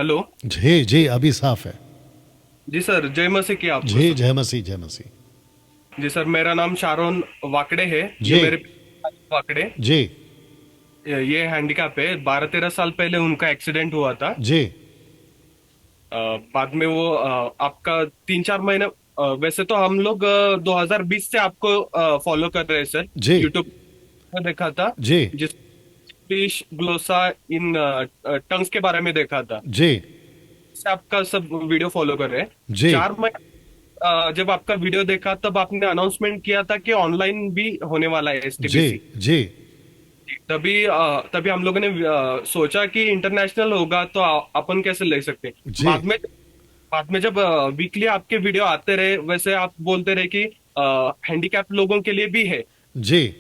Hello. जी जी, अभी साफ है। जी सर, जय मसीह की आपको जी, सर। जय मसीह, जय मसीह। जी सर, मेरा नाम शारोन वाकड़े है। ये जी मेरे वाकड़े, जी ये हैंडीकैप है। 12-13 साल पहले उनका एक्सीडेंट हुआ था। जी बाद में वो आपका 3-4 महीने, वैसे तो हम लोग 2020 से आपको फॉलो कर रहे हैं सर। जी यूट्यूब में देखा था, जी जिस स्पीच ग्लोसा इन टंग्स के बारे में देखा था। जी से आपका सब वीडियो फॉलो कर रहे हैं। जी 4 महीने जब आपका वीडियो देखा तब आपने अनाउंसमेंट किया था कि ऑनलाइन भी होने वाला है जी एसटीबीसी। जी तभी हम लोगों ने सोचा कि इंटरनेशनल होगा तो अपन कैसे ले सकते हैं। जी बाद में जब वीकली आपके वीडियो आते रहे, वैसे आप बोलते रहे कि हैंडीकैप लोगों के लिए भी है। जी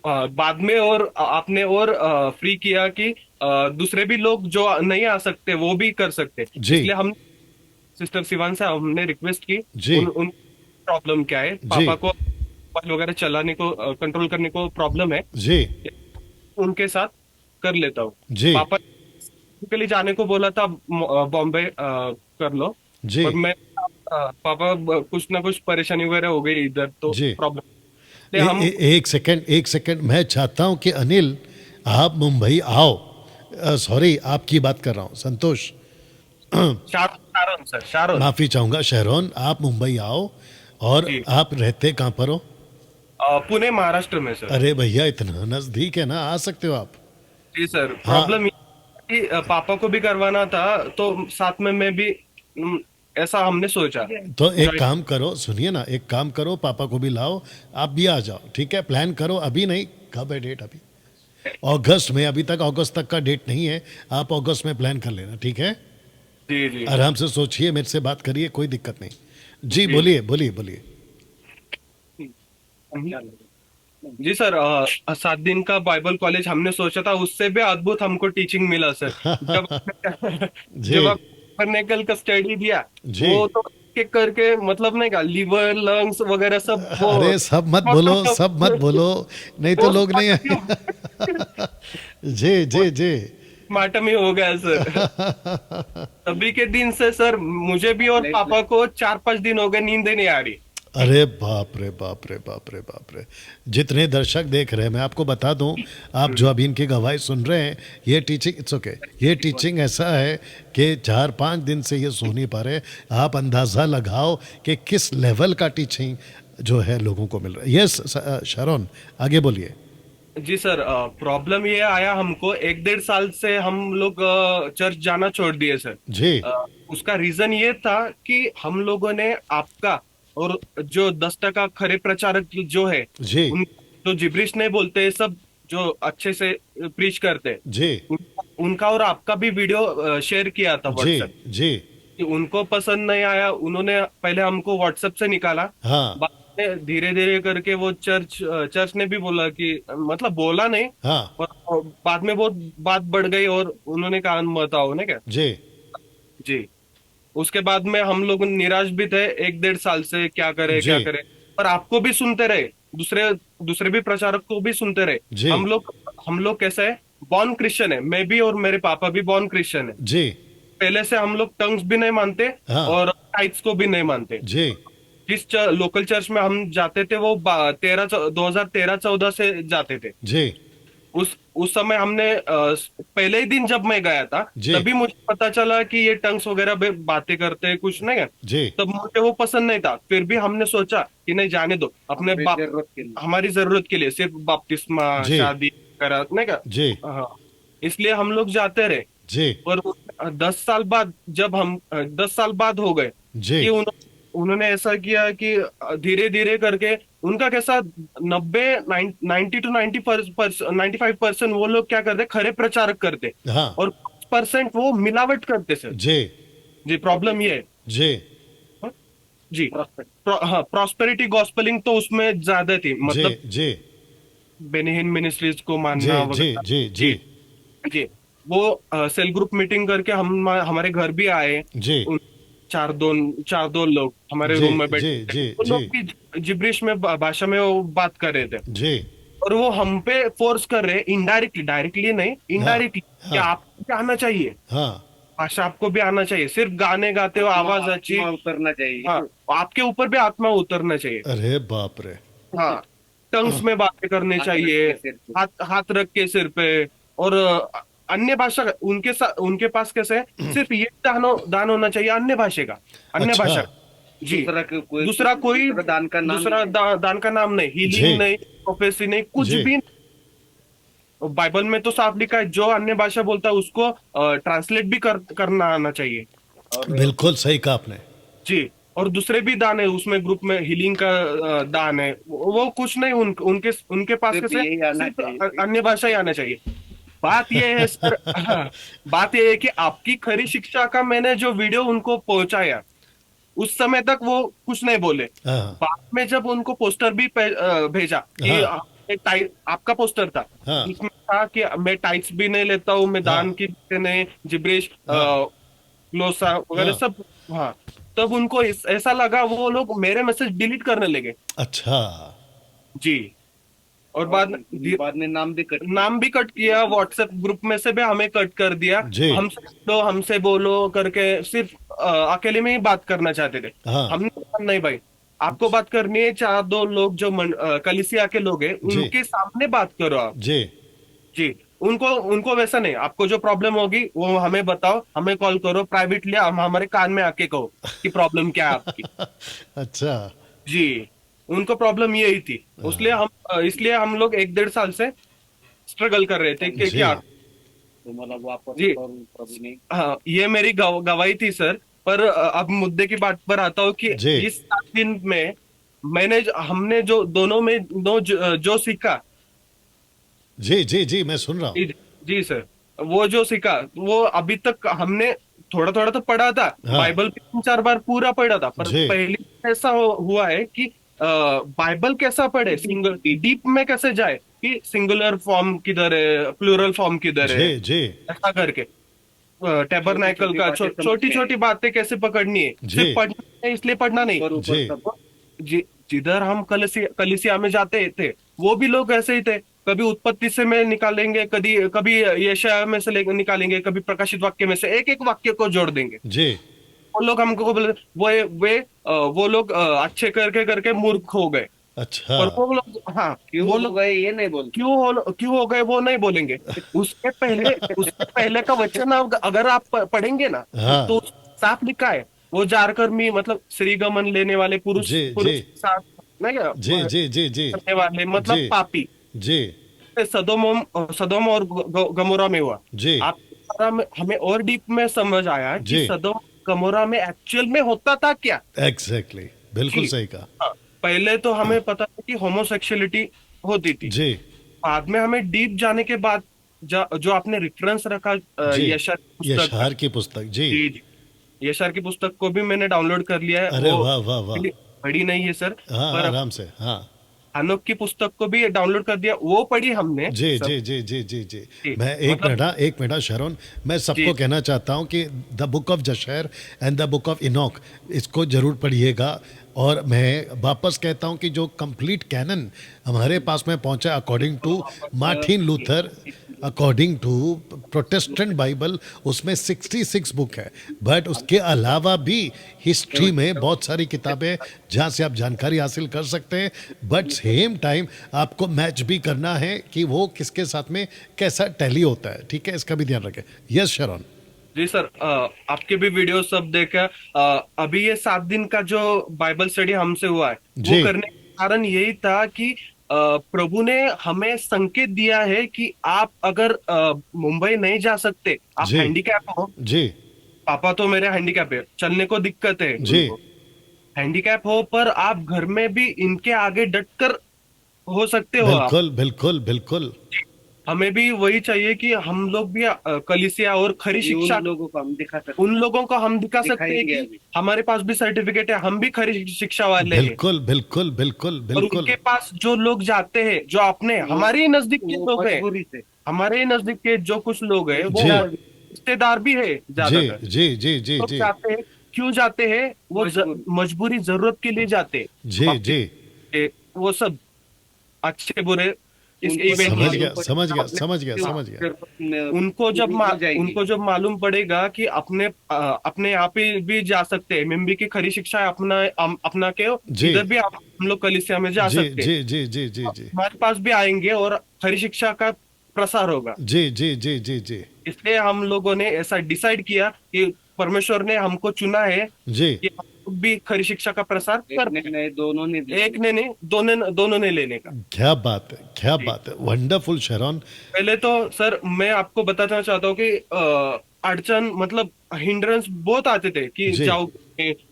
बाद में और आपने और फ्री किया कि दूसरे भी लोग जो नहीं आ सकते वो भी कर सकते। जी इसलिए हम सिस्टर सिवान से हमने रिक्वेस्ट की, जी उन प्रॉब्लम क्या है, जी पापा को मोबाइल वगैरह चलाने को, कंट्रोल करने को प्रॉब्लम है, जी उनके साथ कर लेता हूँ। जी पापा के लिए जाने को बोला था, बॉम्बे कर लो। जी पर मैं पापा कुछ ना कुछ परेशानी वगैरह हो गई इधर तो जी। प्रॉब्लम, इसलिए हम एक सेकंड, एक सेकंड, मैं चाहता हूं कि अनिल, आप मुंबई आओ। सॉरी, आपकी बात कर रहा हूं, संतोष। Sharon sir, Sharon. माफी चाहूंगा, शहरोन, आप मुंबई आओ। और जी, आप रहते कहाँ पर हो? पुणे महाराष्ट्र में सर। अरे भैया, इतना नजदीक है ना, आ सकते हो आप। जी सर, हाँ, प्रॉब्लम ये है कि पापा को भी करवाना था, तो साथ में मैं भी, ऐसा हमने सोचा। तो एक जॉइन। काम करो, सुनिए ना, एक काम करो, पापा को भी लाओ, आप भी आ जाओ, ठीक है? प्लान करो, अभी नहीं, कब है डेट अभी? अगस्त में, अभी तक अगस्त तक का डेट नहीं है। आप अगस्त में प्लान कर लेना, ठीक है? जी जी आराम से सोचिए, मेरे से बात करिए, कोई दिक्कत नहीं। जी, जी बोलिए बोलिए बोलिए। जी सर, 7 दिन का बाइबल कॉलेज हमने सोचा था, उससे भी अद्भुत हमको टीचिंग मिला सर। जब जी जब आप नेकल का स्टडी दिया, जी। वो तो एक करके, मतलब नहीं का, लीवर लंग्स वगैरह सब वो अरे सब मत बोलो, सब मत बोलो, नहीं तो लोग नहीं आए। जी जी जी। पोस्टमार्टम ही हो गया सर। तभी के दिन से सर, मुझे भी और पापा को 4-5 दिन हो गए, नींद ही नहीं आ रही। अरे बाप रे बाप रे बाप रे बाप रे। जितने दर्शक देख रहे हैं, मैं आपको बता दूं, आप जो अभी इनकी गवाही सुन रहे हैं, ये टीचिंग, इट्स ओके, ये टीचिंग ऐसा है कि 4-5 दिन से ये सो नहीं पा रहे। आप अंदाज़ा लगाओ कि किस लेवल का टीचिंग जो है लोगों को मिल रहा है। यस शरण, आगे बोलिए। जी सर, प्रॉब्लम ये आया हमको, 1-1.5 साल से हम लोग चर्च जाना छोड़ दिए सर। जी उसका रीजन ये था कि हम लोगों ने आपका और जो 10% खरे प्रचारक जो है, जी उन जो जिब्रिश नहीं बोलते सब, जो अच्छे से प्रीच करते हैं, जी उनका और आपका भी वीडियो शेयर किया था जी व्हाट्सएप। जी। उनको पसंद नहीं आया, उन्होंने पहले हमको व्हाट्सएप से निकाला। हाँ बाद में धीरे धीरे करके वो चर्च ने भी बोला कि, मतलब बोला नहीं, हाँ। और बाद में बहुत बात बढ़ गई और उन्होंने कहा मत आओ ना क्या। जी जी। उसके बाद में हम लोग निराश भी थे 1-1.5 साल से, क्या करे जी क्या करे। पर आपको भी सुनते रहे, दूसरे दूसरे भी प्रचारक को भी सुनते रहे। जी हम लोग कैसे है, बॉर्न क्रिश्चियन है, मैं भी और मेरे पापा भी बॉर्न क्रिश्चियन है। जी। पहले से हम लोग टंग्स भी नहीं मानते हाँ और टाइप्स को भी नहीं मानते। जी जिस लोकल चर्च में हम जाते थे, वो 2013-14 से जाते थे। जी उस समय हमने पहले ही दिन जब मैं गया था, जी तभी मुझे पता चला कि ये टंग्स वगैरह भी बातें करते हैं कुछ नहीं है। जी तब मुझे वो पसंद नहीं था, फिर भी हमने सोचा कि नहीं, जाने दो, अपने बाप, हमारी जरूरत के लिए सिर्फ बपतिस्मा, जी शादी वगैरह नहीं का। जी हाँ, इसलिए हम लोग जाते रहे। जी और 10 साल बाद, जब हम 10 साल बाद हो गए जी कि उन्होंने ऐसा किया कि धीरे धीरे करके उनका कैसा, 90 to 95% वो लोग क्या करते, खरे प्रचारक करते, हाँ और 5% वो मिलावट करते सर। जी जी, प्रॉब्लम ये है। जी हाँ, जी, हाँ, प्रॉस्पेरिटी गॉस्पेलिंग तो उसमें ज्यादा थी, जी मतलब जी बेनिहिन मिनिस्ट्रीज को जी मानना जी वगैरह। जी जी जी जी। वो सेल ग्रुप मीटिंग करके हम हमारे घर भी आए। जी उन चार दो लोग हमारे जी रूम में जी बैठे थे, जी वो जी लोग भी जिब्रिश में, भाषा में वो बात कर रहे थे। जी। और वो हम पे फोर्स कर रहे, इनडायरेक्टली, डायरेक्टली नहीं, हाँ इनडायरेक्टली, कि हाँ आपको क्या आना चाहिए। हाँ भाषा आपको भी आना चाहिए। सिर्फ गाने गाते हो, आवाज अच्छी, आत्मा उतरना चाहिए। हाँ, आपके ऊपर भी आत्मा उतरना चाहिए। अरे बाप रे। हाँ, टंग्स में बातें करनी हाथ रख चाहिए, के सिर पे। हाथ हाथ रख के सिर पे। और अन्य भाषा उनके साथ, उनके पास कैसे है, सिर्फ ये दान होना चाहिए अन्य भाषा का, अन्य अच्छा। भाषा। जी। दूसरा कोई दूसरा दान का नाम दूसरा नहीं। दान का नाम नहीं, हीलिंग जी नहीं, प्रोफेसी नहीं, कुछ जी। भी। बाइबल में तो साफ लिखा है, जो अन्य भाषा बोलता है उसको ट्रांसलेट भी करना आना चाहिए। और बिल्कुल सही कहा आपने। जी। और दूसरे भी दान है उसमें, ग्रुप में हीलिंग का दान है, वो कुछ नहीं, उनके उनके पास सिर्फ कैसे, यही आना सिर्फ चाहिए। अन्य भाषा ही आना चाहिए। बात ये है सर, हाँ, बात ये है कि आपकी खरी शिक्षा का मैंने जो वीडियो उनको पहुंचाया, उस समय तक वो कुछ नहीं बोले। हाँ बाद में जब उनको पोस्टर भी भेजा कि हाँ आपका पोस्टर था, हाँ जिसमें था कि मैं टाइट्स भी नहीं लेता हूँ, मैं हाँ दान की नहीं, जिब्रेश हाँ ग्लोसा वगैरह हाँ। सब। हाँ, तब उनको ऐसा लगा, वो लोग मेरे मैसेज डिलीट करने लगे। अच्छा। जी। और और बाद बाद में नाम भी कट किया। नाम भी कट किया, व्हाट्सएप ग्रुप में से भी हमें कट कर दिया। जी। हमसे बोलो करके सिर्फ अकेले में ही बात करना चाहते थे। हाँ। हमने कहा, नहीं भाई, आपको बात करनी है, चार दो लोग जो कलिसिया के लोग हैं जी उनके सामने बात करो आप। जी। जी। उनको उनको वैसा नहीं, आपको जो प्रॉब्लम होगी वो हमें बताओ, हमें कॉल करो प्राइवेटली, हम हमारे कान में आके कहो कि प्रॉब्लम क्या है आपकी। अच्छा। जी। उनको प्रॉब्लम यही थी। इसलिए हम लोग 1-1.5 साल से स्ट्रगल कर रहे थे कि जी क्या। तो मतलब वापस जी। करूं कभी नहीं। हाँ, ये मेरी गवाही थी सर। पर अब मुद्दे की बात पर आता हूँ कि जी इस 7 दिन में हमने जो दोनों में जो सीखा। जी जी जी, मैं सुन रहा हूँ। जी। जी सर, वो जो सीखा, वो अभी तक हमने थोड़ा थोड़ा तो पढ़ा था, हाँ। बाइबल भी 3-4 बार पूरा पढ़ा था, पर जी पहली ऐसा हुआ है कि बाइबल कैसा पढ़े, सिंगल डीप में कैसे जाए, कि सिंगुलर फॉर्म किधर है, प्लूरल फॉर्म किधर है, जी जी ऐसा करके टेबरनाइकल का छोटी छोटी बातें कैसे पकड़नी है। सिर्फ जी पढ़ना है इसलिए पढ़ना नहीं। ऊपर ऊपर जी सब। जिधर हम कलिसिया में जाते थे, वो भी लोग ऐसे ही थे। कभी उत्पत्ति से में निकालेंगे, कभी कभी यशायाह में से निकालेंगे, कभी प्रकाशित वाक्य में से एक एक वाक्य को जोड़ देंगे। जी। वो लोग हमको बोले, वो लोग अच्छे करके करके मूर्ख हो गए। अच्छा। पर वो लोग, हाँ, क्यों वो हो लोग गए ये नहीं बोलते। क्यों हो गए वो नहीं बोलेंगे। उसके पहले का वचन अगर आप पढ़ेंगे ना, हाँ। तो साफ लिखा है, वो जारकर मी मतलब श्रीगमन लेने वाले पुरुष जी जी पुरुष के साथ, ना क्या, जी जी जी जी करने वाले जी मतलब पापी, जी सदोम और गमोरा में हुआ। जी आप हमें और डीप में समझ आया कि जी। सदोम गमोरा में एक्चुअल में होता था क्या। एग्जैक्टली, बिल्कुल जी। सही कहा। हाँ, पहले तो हमें पता था कि होमोसेक्सुअलिटी होती थी। जी बाद में हमें डीप जाने के बाद, जो आपने रेफरेंस रखा जी। यशर पुस्तक का। यशार की पुस्तक। जी। जी जी। यशर की पुस्तक को भी मैंने डाउनलोड कर लिया है। अरे वो वाह वाह वाह। बड़ी नहीं है सर, हाँ, पर आराम से। हाँ। हनोक की पुस्तक को भी डाउनलोड कर दिया, वो पढ़ी हमने जी सब। जी जी जी जी जी। जी, मैं मतलब। एक मिनट शरण, मैं सबको जी। कहना चाहता हूँ कि the book of Jasher and the book of Enoch, इसको जरूर पढ़िएगा। और मैं वापस कहता हूँ कि जो कंप्लीट कैनन हमारे पास में पहुंचा according to Martin Luther, according to Protestant Bible, उसमें 66 बुक है। बट उसके अलावा भी हिस्ट्री में बहुत सारी किताबें जहाँ से आप जानकारी हासिल कर सकते हैं। बट सेम टाइम आपको मैच भी करना है कि वो किसके साथ में कैसा टैली होता है। ठीक है, इसका भी ध्यान रखें। यस शरण। जी सर, आपके भी वीडियो सब देखा। अभी ये 7 दिन का जो बाइबल स्टडी हमसे हुआ है, वो जी करने का कारण यही था कि प्रभु ने हमें संकेत दिया है कि आप अगर मुंबई नहीं जा सकते, आप जी हैंडीकैप हो। जी पापा तो मेरे हैंडीकैप है, चलने को दिक्कत है जी उनको, हैंडीकैप हो, पर आप घर में भी इनके आगे डटकर हो सकते हो आप। बिल्कुल बिल्कुल बिल्कुल। हमें भी वही चाहिए कि हम लोग भी कलीसिया और खरी अभी शिक्षा, उन लोगों को हम दिखा सकते उन लोगों को हम दिखा सकते हैं दिखाएंगे कि अभी। हमारे पास भी सर्टिफिकेट है, हम भी खरी शिक्षा वाले हैं। बिल्कुल बिल्कुल बिल्कुल और बिल्कुल। उनके पास जो लोग जाते हैं, जो अपने हमारे ही नजदीक के वो लोग हैं, मजबूरी से। हमारे ही नजदीक के जो कुछ लोग हैं, वो जी रिश्तेदार भी है जी ज्यादातर, जी जी जी लोग जी जाते हैं। क्यों जाते हैं? वो मजबूरी, जरूरत के लिए जाते हैं। जी बाकी जी वो सब अच्छे बुरे इस उनको इवेंट समझ के गया लिए। समझ गया समझ गया समझ गया फिर उनको जब मालूम पड़ेगा कि अपने आप ही भी जा सकते हैं, एमएमबी की खरी शिक्षा अपना के जी इधर भी हम लोग कलीसिया में जा जी सकते हैं, जी जी जी जी जी हमारे पास भी आएंगे और खरी शिक्षा का प्रसार होगा। जी जी जी जी जी इसलिए हम लोगों ने ऐसा डिसाइड किया कि परमेश्वर ने हमको चुना है जी कि हम लोग भी खरी शिक्षा का प्रसार एक कर, ने नहीं दोनों ने एक ने नहीं दोनों ने लेने का। क्या बात है क्या जी। बात है वंडरफुल शरॉन पहले तो सर मैं आपको बताना चाहता हूँ कि अड़चन मतलब हिंड्रेंस बहुत आते थे कि जी जाओ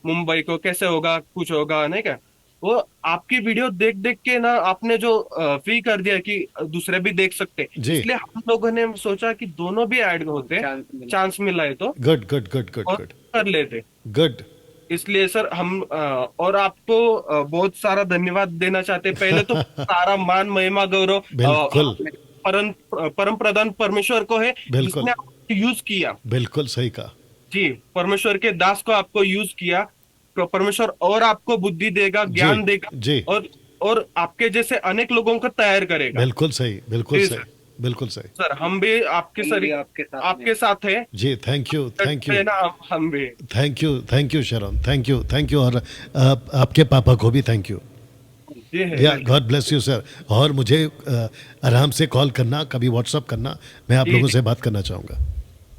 मुंबई को कैसे होगा, कुछ होगा नहीं क्या। वो आपकी वीडियो देख देख के ना आपने जो फ्री कर दिया कि दूसरे भी देख सकते, जी इसलिए हम लोगों ने सोचा कि दोनों भी ऐड होते, चांस मिला। चांस मिला है तो गुड गुड गुड गुड और गुड कर लेते। गुड इसलिए सर हम और आपको बहुत सारा धन्यवाद देना चाहते हैं। पहले तो सारा मान महिमा गौरव बिल्कुल परम परम प्रधान परमेश्वर को है, बिल्कुल जिसने आपको यूज किया। बिल्कुल सही कहा जी, परमेश्वर के दास को आपको यूज किया, तो परमेश्वर और आपको बुद्धि देगा, जी ज्ञान देगा जी और आपके जैसे अनेक लोगों को तैयार करेगा। बिल्कुल जी सही बिल्कुल सही सर, हम भी हम भी आपके साथ आपके साथ हैं। जी थैंक यू है ना, हम भी। थैंक यू शरॉन थैंक यू और आपके पापा को भी थैंक यू जी या है गॉड ब्लेस यू सर और मुझे आराम से कॉल करना कभी व्हाट्सअप करना मैं आप जी लोगों जी से बात करना चाहूँगा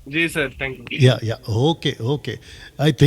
जी सर, थैंक यू। या ओके ओके आई थिंक